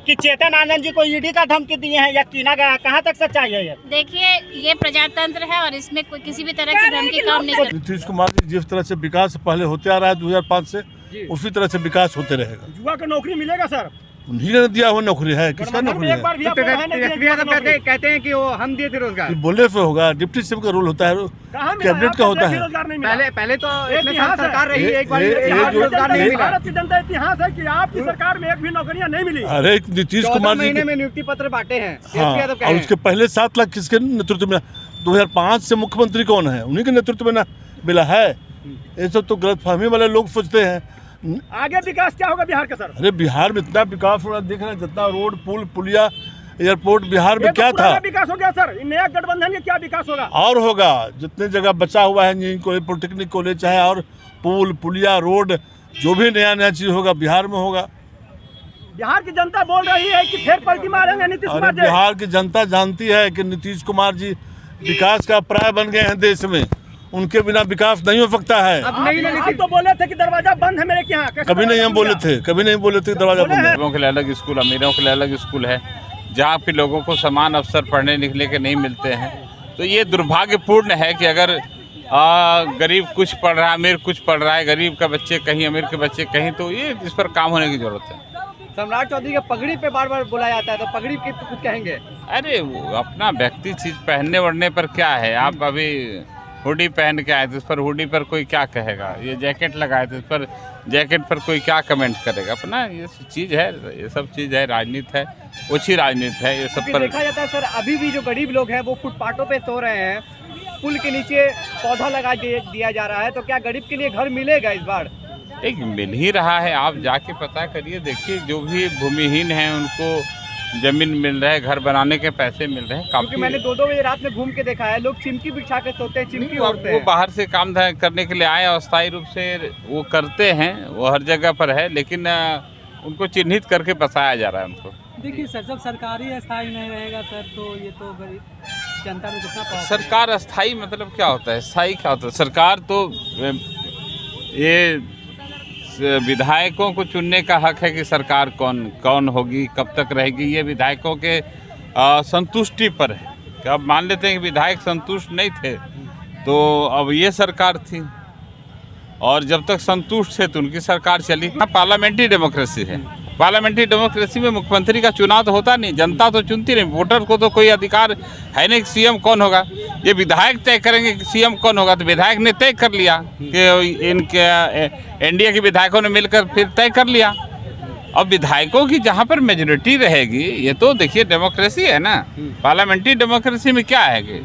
कि चेतन आनंद जी को ईडी का धमकी दिए हैं या कीना गया, कहाँ तक सच्चाई है ये? देखिए, ये प्रजातंत्र है और इसमें कोई किसी भी तरह की धमकी काम नहीं कर। नीतीश कुमार जी जिस तरह से विकास पहले होते आ रहा है 2005 से, उसी तरह से विकास होते रहेगा। युवा को नौकरी मिलेगा सर? उन्हीं ने दिया हुआ नौकरी है, किसका नौकरी है? कहते हैं कि वो हम दिए थे रोजगार। बोलने से होगा, डिप्टी सीएम का रोल होता है, कैबिनेट का होता है। पहले तो सरकार रही, एक बार रोजगार नहीं मिला। भारत की जनता इतिहास है कि आपकी सरकार में एक भी नौकरियां नहीं मिली। अरे नीतीश कुमार जी में नियुक्ति पत्र बांटे हैं। हाँ, और उसके पहले 7 लाख किसके नेतृत्व में? 2005 से मुख्यमंत्री कौन है? उन्हीं के नेतृत्व में ना मिला है। ये सब तो गलतफहमी वाले लोग सोचते हैं। आगे विकास क्या होगा बिहार का सर? अरे बिहार में इतना विकास हो रहा है, देख रहे हैं जितना रोड, पुल, पुलिया, एयरपोर्ट बिहार में क्या था। विकास हो गया सर, नया गठबंधन में क्या विकास होगा? और होगा, जितने जगह बचा हुआ है इंजीनियरिंग कॉलेज, पॉलिटेक्निक कॉलेज, चाहे और पुल, पुलिया, रोड, जो भी नया चीज होगा बिहार में होगा। बिहार की जनता बोल रही है कि फिर पलटी मारेंगे नीतीश कुमार जी। बिहार की जनता जानती है कि नीतीश कुमार जी विकास का पर्याय बन गए हैं देश में, उनके बिना विकास नहीं हो सकता है। अब नहीं तो बोले थे कि दरवाजा बंद है मेरे यहाँ, कभी नहीं हम बोले थे, कभी नहीं बोले थे दरवाजा बंद है। गरीबों के लिए अलग स्कूल, अमीरों के लिए अलग स्कूल है, जहाँ पे लोगों को समान अवसर पढ़ने लिखने के नहीं मिलते हैं। तो ये दुर्भाग्यपूर्ण है कि अगर गरीब कुछ पढ़ रहा है, अमीर कुछ पढ़ रहा है, गरीब का बच्चे कहीं, अमीर के बच्चे कहीं, तो ये इस पर काम होने की जरूरत है। सम्राट चौधरी के पगड़ी पे बार बार बोला जाता है, तो पगड़ी के कुछ कहेंगे? अरे वो अपना व्यक्ति चीज पहनने वढ़ने पर क्या है? आप अभी हुडी पहन के आए थे, उस पर हुडी पर कोई क्या कहेगा? ये जैकेट लगाए थे, उस पर जैकेट पर कोई क्या कमेंट करेगा? अपना ये चीज़ है, ये सब चीज़ है, राजनीति है, ओछी राजनीति है, ये सब पर देखा जाता है। सर, अभी भी जो गरीब लोग हैं वो फुटपाथों पे सो रहे हैं, पुल के नीचे पौधा लगा दिया जा रहा है, तो क्या गरीब के लिए घर मिलेगा इस बार? एक मिल ही रहा है, आप जाके पता करिए, देखिए, जो भी भूमिहीन हैं उनको जमीन मिल रहा है, घर बनाने के पैसे मिल रहे हैं। क्योंकि मैंने 2 बजे रात में घूम के देखा है, लोग चिमकी बिछा के सोते हैं, चिमकी ओढ़ते हैं। वो बाहर से काम करने के लिए आए, अस्थायी रूप से वो करते हैं, वो हर जगह पर है, लेकिन उनको चिन्हित करके बसाया जा रहा है उनको। देखिए सर, जब सरकारी अस्थायी नहीं रहेगा सर, तो ये तो जनता में कितना सरकार अस्थायी मतलब क्या होता है, स्थायी क्या होता है? सरकार तो ये विधायकों को चुनने का हक है कि सरकार कौन होगी, कब तक रहेगी, ये विधायकों के संतुष्टि पर है। कि अब मान लेते हैं कि विधायक संतुष्ट नहीं थे, तो अब ये सरकार थी, और जब तक संतुष्ट थे तो उनकी सरकार चली। पार्लियामेंट्री डेमोक्रेसी है, पार्लियामेंट्री डेमोक्रेसी में मुख्यमंत्री का चुनाव तो होता नहीं, जनता तो चुनती नहीं, वोटर को तो कोई अधिकार है नहीं कि सीएम कौन होगा। ये विधायक तय करेंगे कि सीएम कौन होगा, तो विधायक ने तय कर लिया कि इनके एनडीए के विधायकों ने मिलकर फिर तय कर लिया। अब विधायकों की जहाँ पर मेजोरिटी रहेगी, ये तो देखिए डेमोक्रेसी है ना। पार्लियामेंट्री डेमोक्रेसी में क्या है कि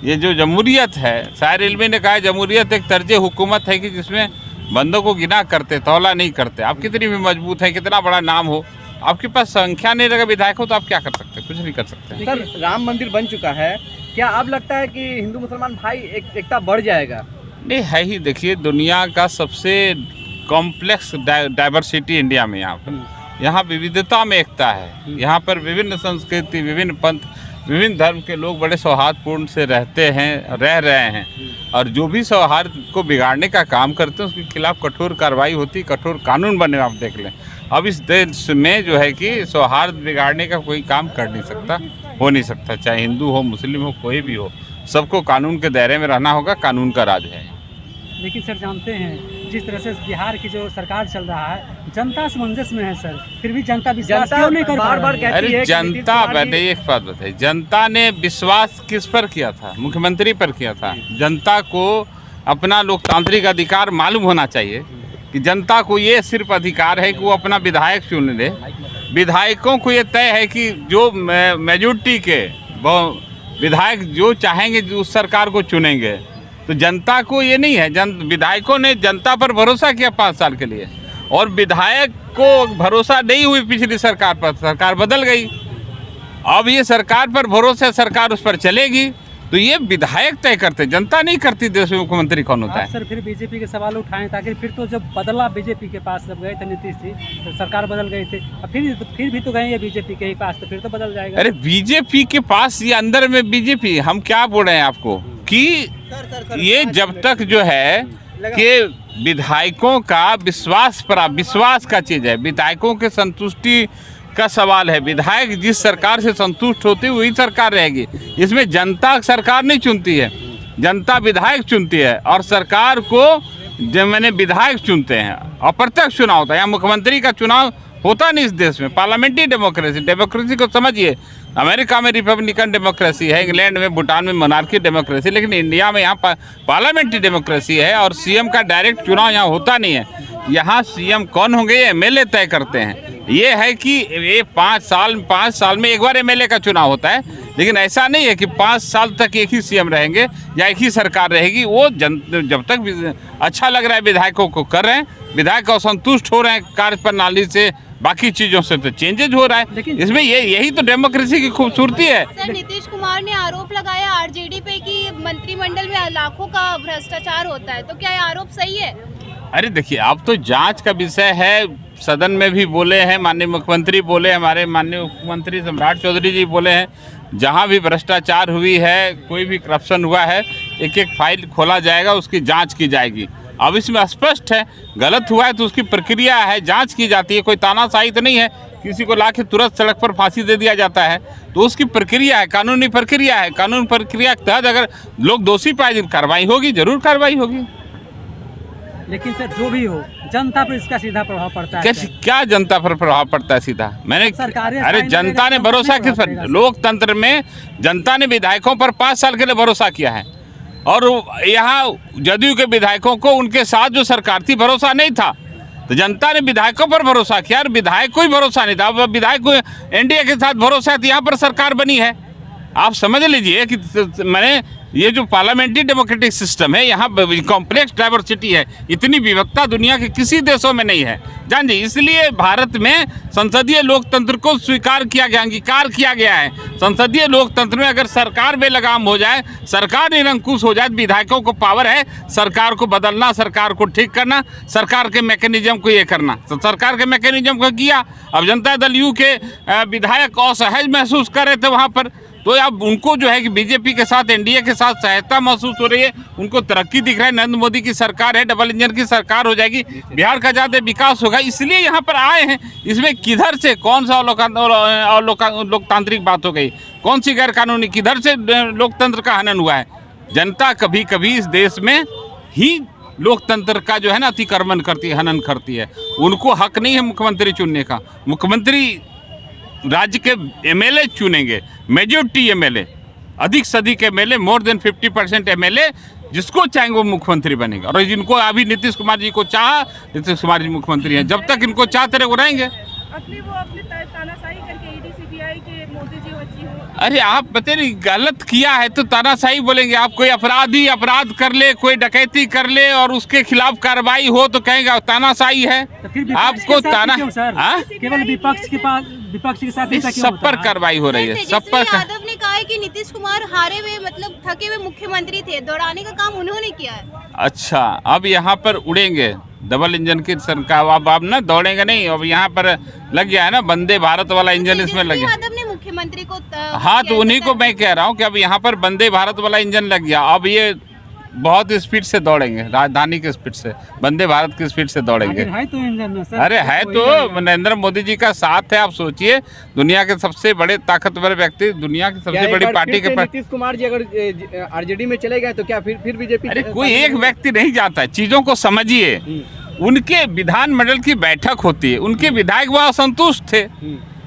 ये जो जमहूरियत है, शायर इल्मी ने कहा, जमहूरियत एक तर्ज हुकूमत है कि जिसमें बंदों को गिना करते, तौला नहीं करते। आप कितनी भी मजबूत है, कितना बड़ा नाम हो, आपके पास संख्या नहीं रहेगा विधायक हो, तो आप क्या कर सकते हैं? कुछ नहीं कर सकते। सर, राम मंदिर बन चुका है, क्या अब लगता है कि हिंदू मुसलमान भाई एकता बढ़ जाएगा? नहीं, है ही। देखिए, दुनिया का सबसे कॉम्प्लेक्स डाइवर्सिटी इंडिया में, यहाँ विविधता में एकता है। यहाँ पर विभिन्न संस्कृति, विभिन्न पंथ, विभिन्न धर्म के लोग बड़े सौहार्दपूर्ण से रह रहे हैं, और जो भी सौहार्द को बिगाड़ने का काम करते हैं उसके खिलाफ कठोर कार्रवाई होती है, कठोर कानून बने। आप देख लें, अब इस देश में जो है कि सौहार्द बिगाड़ने का कोई काम कर नहीं सकता, हो नहीं सकता, चाहे हिंदू हो, मुस्लिम हो, कोई भी हो, सबको कानून के दायरे में रहना होगा। कानून का राज है। लेकिन सर, जानते हैं जिस तरह से बिहार की जो सरकार चल रहा है, जनता असमंजस में है सर, फिर भी जनता विश्वास क्यों नहीं कर पा रही है? अरे जनता, मैंने एक बात बताई, जनता ने विश्वास किस पर किया था? मुख्यमंत्री पर किया था। जनता को अपना लोकतांत्रिक अधिकार मालूम होना चाहिए कि जनता को ये सिर्फ अधिकार है कि वो अपना विधायक चुन ले। विधायकों को ये तय है कि जो मेजॉरिटी के विधायक जो चाहेंगे उस सरकार को चुनेंगे। तो जनता को ये नहीं है, विधायकों ने जनता पर भरोसा किया 5 साल के लिए, और विधायक को भरोसा नहीं हुई पिछली सरकार पर, सरकार बदल गई। अब ये सरकार पर भरोसा, सरकार उस पर चलेगी, तो ये विधायक तय करते, जनता नहीं करती देश में मुख्यमंत्री कौन होता है। सर, फिर बीजेपी के सवाल उठाएं, ताकि फिर तो जब बदला बीजेपी के पास, जब गए थे नीतीश जी, तो सरकार बदल गई थी, फिर भी तो गए बीजेपी के ही पास, तो फिर तो बदल जाएगा। अरे बीजेपी के पास, ये अंदर में बीजेपी, हम क्या बोल रहे हैं आपको कि ये जब तक जो है कि विधायकों का विश्वास का चीज़ है, विधायकों के संतुष्टि का सवाल है। विधायक जिस सरकार से संतुष्ट होती है वही सरकार रहेगी। इसमें जनता सरकार नहीं चुनती है, जनता विधायक चुनती है और सरकार को जो मैंने विधायक चुनते हैं। अप्रत्यक्ष चुनाव होता है, यहाँ मुख्यमंत्री का चुनाव होता नहीं इस देश में। पार्लियामेंट्री डेमोक्रेसी को समझिए। अमेरिका में रिपब्लिकन डेमोक्रेसी है, इंग्लैंड में, भूटान में मोनार्की डेमोक्रेसी, लेकिन इंडिया में यहाँ पार्लियामेंट्री डेमोक्रेसी है और सीएम का डायरेक्ट चुनाव यहाँ होता नहीं है। यहाँ सीएम कौन होंगे ये एमएलए तय करते हैं। ये है कि ये 5 साल में एक बार एमएलए का चुनाव होता है, लेकिन ऐसा नहीं है कि 5 साल तक एक ही सीएम रहेंगे या एक ही सरकार रहेगी। वो जब तक अच्छा लग रहा है विधायकों को कर रहे हैं, विधायक असंतुष्ट हो रहे हैं कार्य प्रणाली से, बाकी चीज़ों से तो चेंजेज हो रहा है। इसमें यही तो डेमोक्रेसी की खूबसूरती है। सर, नीतीश कुमार ने आरोप लगाया आरजेडी पे कि मंत्रिमंडल में लाखों का भ्रष्टाचार होता है, तो क्या ये आरोप सही है? अरे देखिए, अब तो जांच का विषय है। सदन में भी बोले हैं, माननीय मुख्यमंत्री बोले, हमारे माननीय मुख्यमंत्री सम्राट चौधरी जी बोले हैं, जहां भी भ्रष्टाचार हुई है, कोई भी करप्शन हुआ है, एक एक फाइल खोला जाएगा, उसकी जांच की जाएगी। अब इसमें स्पष्ट है, गलत हुआ है तो उसकी प्रक्रिया है, जांच की जाती है। कोई तानाशाही तो नहीं है, किसी को लाके तुरंत सड़क पर फांसी दे दिया जाता है। तो उसकी प्रक्रिया है, कानूनी प्रक्रिया है। कानून प्रक्रिया के तहत अगर लोग दोषी पाए, कार्रवाई होगी, जरूर कार्रवाई होगी। लेकिन सर जो भी हो, जनता पर इसका सीधा प्रभाव पड़ता है। क्या जनता पर प्रभाव पड़ता है सीधा? अरे जनता ने भरोसा किस पर? लोकतंत्र में जनता ने विधायकों पर 5 साल के लिए भरोसा किया है और यहाँ जदयू के विधायकों को उनके साथ जो सरकार थी भरोसा नहीं था, तो जनता ने विधायकों पर भरोसा किया और विधायक को ही भरोसा नहीं था। अब विधायक को एनडीए के साथ भरोसा है तो यहाँ पर सरकार बनी है। आप समझ लीजिए कि मैंने ये जो पार्लियामेंट्री डेमोक्रेटिक सिस्टम है, यहाँ कॉम्प्लेक्स डाइवर्सिटी है, इतनी विविधता दुनिया के किसी देशों में नहीं है जान जी। इसलिए भारत में संसदीय लोकतंत्र को स्वीकार किया गया, अंगीकार किया गया है। संसदीय लोकतंत्र में अगर सरकार बेलगाम हो जाए, सरकार निरंकुश हो जाए, विधायकों को पावर है सरकार को बदलना, सरकार को ठीक करना, सरकार के मैकेनिज्म को ये करना। तो सरकार के मैकेनिज्म को किया। अब जनता दल यू के विधायक असहज महसूस कर रहे थे वहाँ पर, तो अब उनको जो है कि बीजेपी के साथ, एनडीए के साथ सहायता महसूस हो रही है, उनको तरक्की दिख रहा है। नरेंद्र मोदी की सरकार है, डबल इंजन की सरकार हो जाएगी, बिहार का ज़्यादा विकास होगा, इसलिए यहाँ पर आए हैं। इसमें किधर से कौन सा लोकतांत्रिक बात हो गई, कौन सी गैर कानूनी, किधर से लोकतंत्र का हनन हुआ है? जनता कभी कभी इस देश में ही लोकतंत्र का जो है ना अतिक्रमण करती है, हनन करती है। उनको हक नहीं है मुख्यमंत्री चुनने का। मुख्यमंत्री राज्य के एमएलए चुनेंगे, मेजॉरिटी एमएलए, अधिक से अधिक एमएलए, मोर देन 50% एमएलए, जिसको चाहेंगे वो मुख्यमंत्री बनेगा। और जिनको अभी नीतीश कुमार जी को चाहा, नीतीश कुमार जी मुख्यमंत्री हैं, जब तक इनको चाहते रहे वो रहेंगे। अपने तानाशाही करके ईडी सीबीआई के मोदी जी बच्ची हो। अरे आप बताइए, गलत किया है तो तानाशाही बोलेंगे आप? कोई अपराधी अपराध कर ले, कोई डकैती कर ले और उसके खिलाफ कार्रवाई हो तो कहेंगे तानाशाही है। तो आपको ताना केवल विपक्ष के साथ सब पर कार्रवाई हो रही है, सब पर। यादव ने कहा है कि नीतीश कुमार हारे हुए, मतलब थके हुए मुख्यमंत्री थे, दौड़ाने का काम उन्होंने किया है। अच्छा, अब यहाँ पर उड़ेंगे डबल इंजन की सरकार, अब ना दौड़ेंगे नहीं। अब यहाँ पर लग गया है ना वंदे भारत वाला इंजन, इसमें लग गया। यादव ने मुख्यमंत्री को हाँ, तो उन्हीं को मैं कह रहा हूँ कि अब यहाँ पर वंदे भारत वाला इंजन लग गया। अब ये बहुत स्पीड से दौड़ेंगे, राजधानी की स्पीड से, वंदे भारत की स्पीड से दौड़ेंगे। है तो इंजन सर, अरे है तो नरेंद्र मोदी जी का साथ है। आप सोचिए, दुनिया के सबसे बड़े ताकतवर व्यक्ति, दुनिया की सबसे बड़ी पार्टी के नीतीश कुमार जी अगर आरजेडी में चले गए तो क्या फिर बीजेपी? अरे कोई एक व्यक्ति नहीं जाता है, चीजों को समझिए। उनके विधानमंडल की बैठक होती है, उनके विधायक वहाँ असंतुष्ट थे,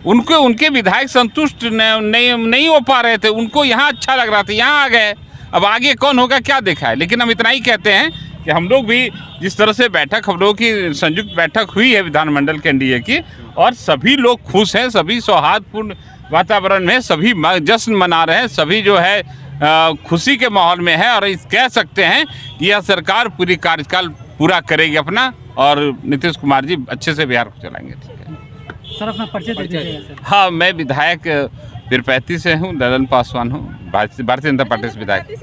उनके विधायक संतुष्ट नहीं हो पा रहे थे, उनको यहाँ अच्छा लग रहा था, यहाँ आ गए। अब आगे कौन होगा क्या देखा है, लेकिन हम इतना ही कहते हैं कि हम लोग भी जिस तरह से बैठक, हम लोगों की संयुक्त बैठक हुई है विधानमंडल के एनडीए की, और सभी लोग खुश हैं, सभी सौहार्दपूर्ण वातावरण में, सभी जश्न मना रहे हैं, सभी जो है खुशी के माहौल में है। और कह सकते हैं कि यह सरकार पूरी कार्यकाल पूरा करेगी अपना, और नीतीश कुमार जी अच्छे से बिहार को चलाएंगे। ठीक है सर, अपना परिचय दे दीजिएगा सर। हाँ, मैं विधायक पीरपैती से हूँ, ददन पासवान हूँ, भारतीय जनता पार्टी से विधायक।